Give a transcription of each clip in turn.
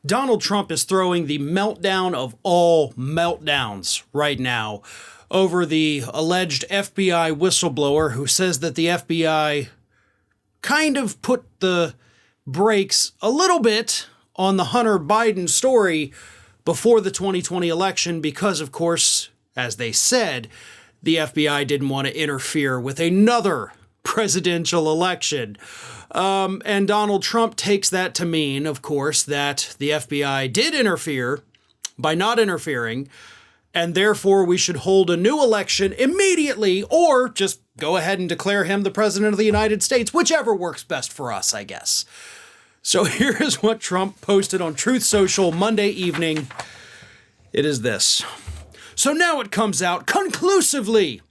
Donald Trump is throwing the meltdown of all meltdowns right now over the alleged FBI whistleblower who says that the FBI kind of put the brakes a little bit on the Hunter Biden story before the 2020 election because, of course, as they said, the FBI didn't want to interfere with another presidential election. And Donald Trump takes that to mean, of course, that the FBI did interfere by not interfering, and therefore we should hold a new election immediately or just go ahead and declare him the president of the United States, whichever works best for us, I guess. So here is what Trump posted on Truth Social Monday evening. It is this. So now it comes out conclusively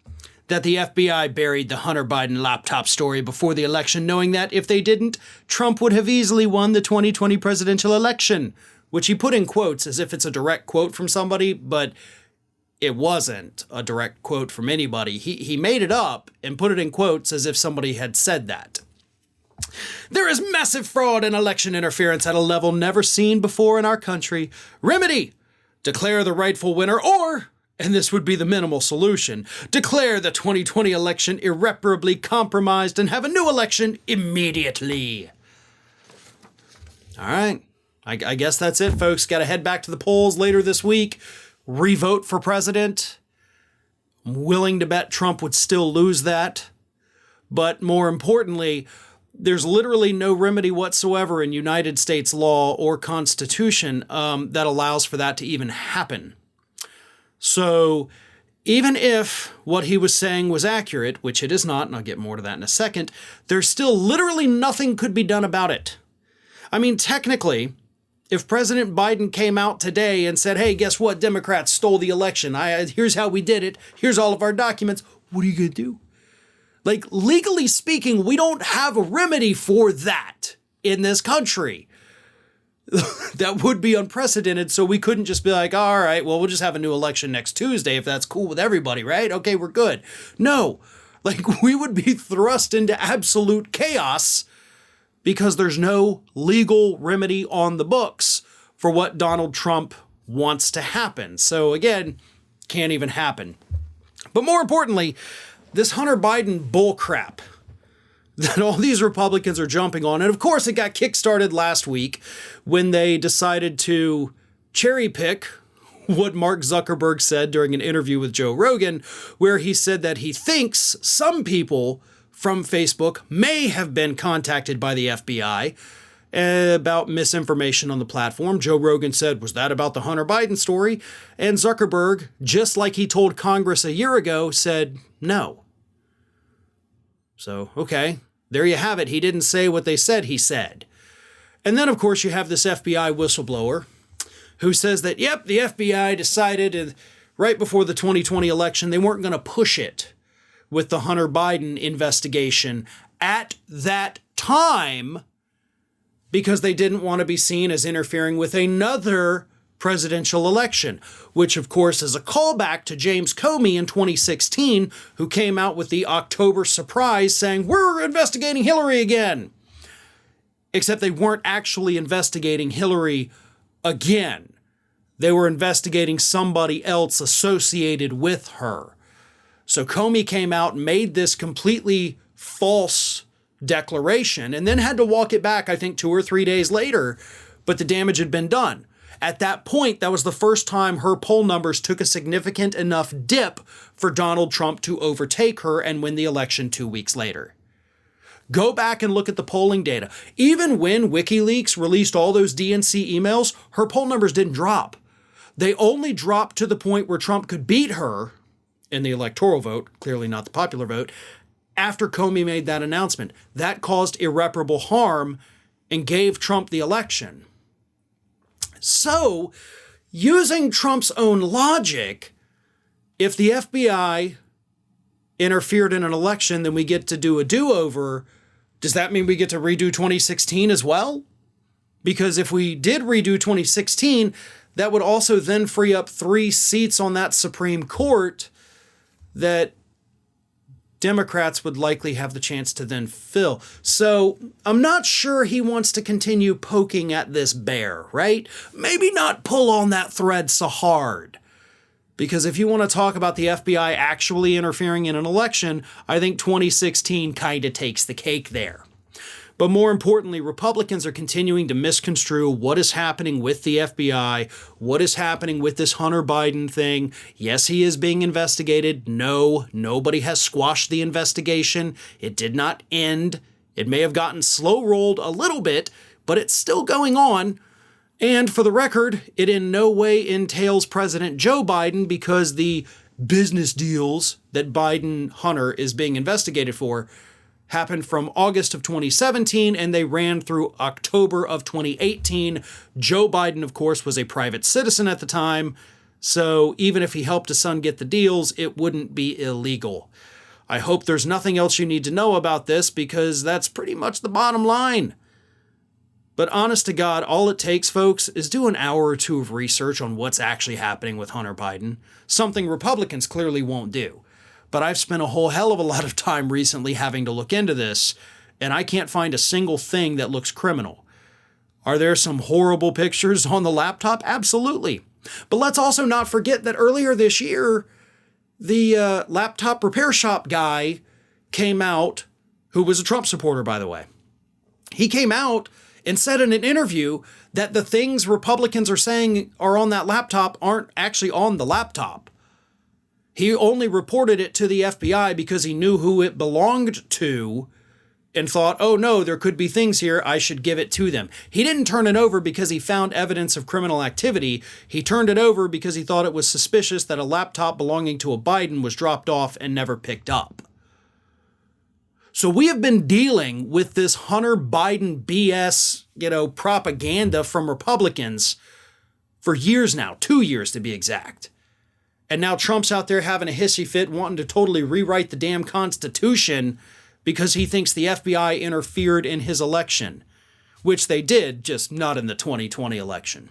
that the FBI buried the Hunter Biden laptop story before the election, knowing that if they didn't, Trump would have easily won the 2020 presidential election, which he put in quotes as if it's a direct quote from somebody, but it wasn't a direct quote from anybody. He made it up and put it in quotes as if somebody had said that. There is massive fraud and election interference at a level never seen before in our country. Remedy: declare the rightful winner, or, and this would be the minimal solution, declare the 2020 election irreparably compromised and have a new election immediately. All right. I guess that's it, folks. Got to head back to the polls later this week. Revote for president. I'm willing to bet Trump would still lose that. But more importantly, there's literally no remedy whatsoever in United States law or Constitution that allows for that to even happen. So even if what he was saying was accurate, which it is not, and I'll get more to that in a second, there's still literally nothing could be done about it. I mean, technically, if President Biden came out today and said, hey, guess what? Democrats stole the election. Here's how we did it. Here's all of our documents. What are you going to do? Like, legally speaking, we don't have a remedy for that in this country. That would be unprecedented, so we couldn't just be like, all right, well, we'll just have a new election next Tuesday if that's cool with everybody, right? Okay, we're good. No, like, we would be thrust into absolute chaos because there's no legal remedy on the books for what Donald Trump wants to happen. So again, can't even happen. But more importantly, this Hunter Biden bullcrap that all these Republicans are jumping on. And of course, it got kickstarted last week when they decided to cherry pick what Mark Zuckerberg said during an interview with Joe Rogan, where he said that he thinks some people from Facebook may have been contacted by the FBI about misinformation on the platform. Joe Rogan said, was that about the Hunter Biden story? And Zuckerberg, just like he told Congress a year ago, said no. So, okay, there you have it. He didn't say what they said he said. And then, of course, you have this FBI whistleblower who says that, yep, the FBI decided right before the 2020 election they weren't going to push it with the Hunter Biden investigation at that time because they didn't want to be seen as interfering with another presidential election, which of course is a callback to James Comey in 2016, who came out with the October surprise saying, we're investigating Hillary again. Except they weren't actually investigating Hillary again. They were investigating somebody else associated with her. So Comey came out and made this completely false declaration and then had to walk it back, I think 2 or 3 days later, but the damage had been done. At that point, that was the first time her poll numbers took a significant enough dip for Donald Trump to overtake her and win the election 2 weeks later. Go back and look at the polling data. Even when WikiLeaks released all those DNC emails, her poll numbers didn't drop. They only dropped to the point where Trump could beat her in the electoral vote, clearly not the popular vote, after Comey made that announcement. That caused irreparable harm and gave Trump the election. So, using Trump's own logic, if the FBI interfered in an election, then we get to do a do-over. Does that mean we get to redo 2016 as well? Because if we did redo 2016, that would also then free up 3 seats on that Supreme Court that Democrats would likely have the chance to then fill. So I'm not sure he wants to continue poking at this bear, right? Maybe not pull on that thread so hard. Because if you want to talk about the FBI actually interfering in an election, I think 2016 kind of takes the cake there. But more importantly, Republicans are continuing to misconstrue what is happening with the FBI, what is happening with this Hunter Biden thing. Yes, he is being investigated. No, nobody has squashed the investigation. It did not end. It may have gotten slow-rolled a little bit, but it's still going on. And for the record, it in no way entails President Joe Biden, because the business deals that Biden-Hunter is being investigated for happened from August of 2017, and they ran through October of 2018. Joe Biden, of course, was a private citizen at the time, so even if he helped his son get the deals, it wouldn't be illegal. I hope there's nothing else you need to know about this, because that's pretty much the bottom line. But honest to God, all it takes, folks, is do an hour or two of research on what's actually happening with Hunter Biden, something Republicans clearly won't do. But I've spent a whole hell of a lot of time recently having to look into this, and I can't find a single thing that looks criminal. Are there some horrible pictures on the laptop? Absolutely. But let's also not forget that earlier this year, the laptop repair shop guy came out, who was a Trump supporter, by the way. He came out and said in an interview that the things Republicans are saying are on that laptop aren't actually on the laptop. He only reported it to the FBI because he knew who it belonged to and thought, oh no, there could be things here, I should give it to them. He didn't turn it over because he found evidence of criminal activity. He turned it over because he thought it was suspicious that a laptop belonging to a Biden was dropped off and never picked up. So we have been dealing with this Hunter Biden BS, propaganda from Republicans for years now, 2 years to be exact. And now Trump's out there having a hissy fit, wanting to totally rewrite the damn Constitution because he thinks the FBI interfered in his election, which they did, just not in the 2020 election.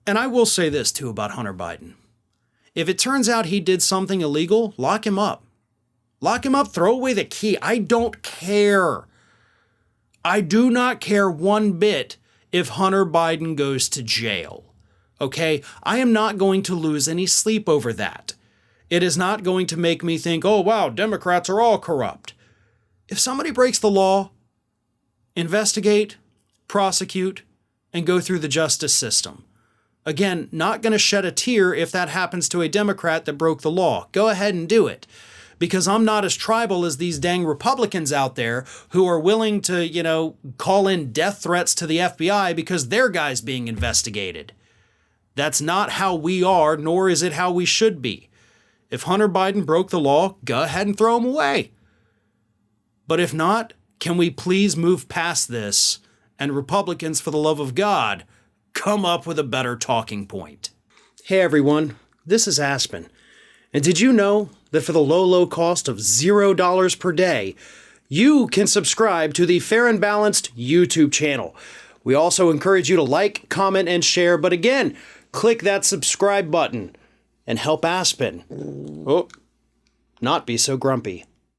And I will say this, too, about Hunter Biden. If it turns out he did something illegal, lock him up. Lock him up, throw away the key. I don't care. I do not care one bit if Hunter Biden goes to jail. Okay, I am not going to lose any sleep over that. It is not going to make me think, oh, wow, Democrats are all corrupt. If somebody breaks the law, investigate, prosecute, and go through the justice system. Again, not going to shed a tear if that happens to a Democrat that broke the law. Go ahead and do it. Because I'm not as tribal as these dang Republicans out there who are willing to, call in death threats to the FBI because their guy's being investigated. That's not how we are, nor is it how we should be. If Hunter Biden broke the law, go ahead and throw him away. But if not, can we please move past this, and Republicans, for the love of God, come up with a better talking point? Hey everyone, this is Aspen. And did you know that for the low cost of $0 per day, you can subscribe to the Fair and Balanced YouTube channel? We also encourage you to like, comment, and share, but again, click that subscribe button and help Aspen not be so grumpy.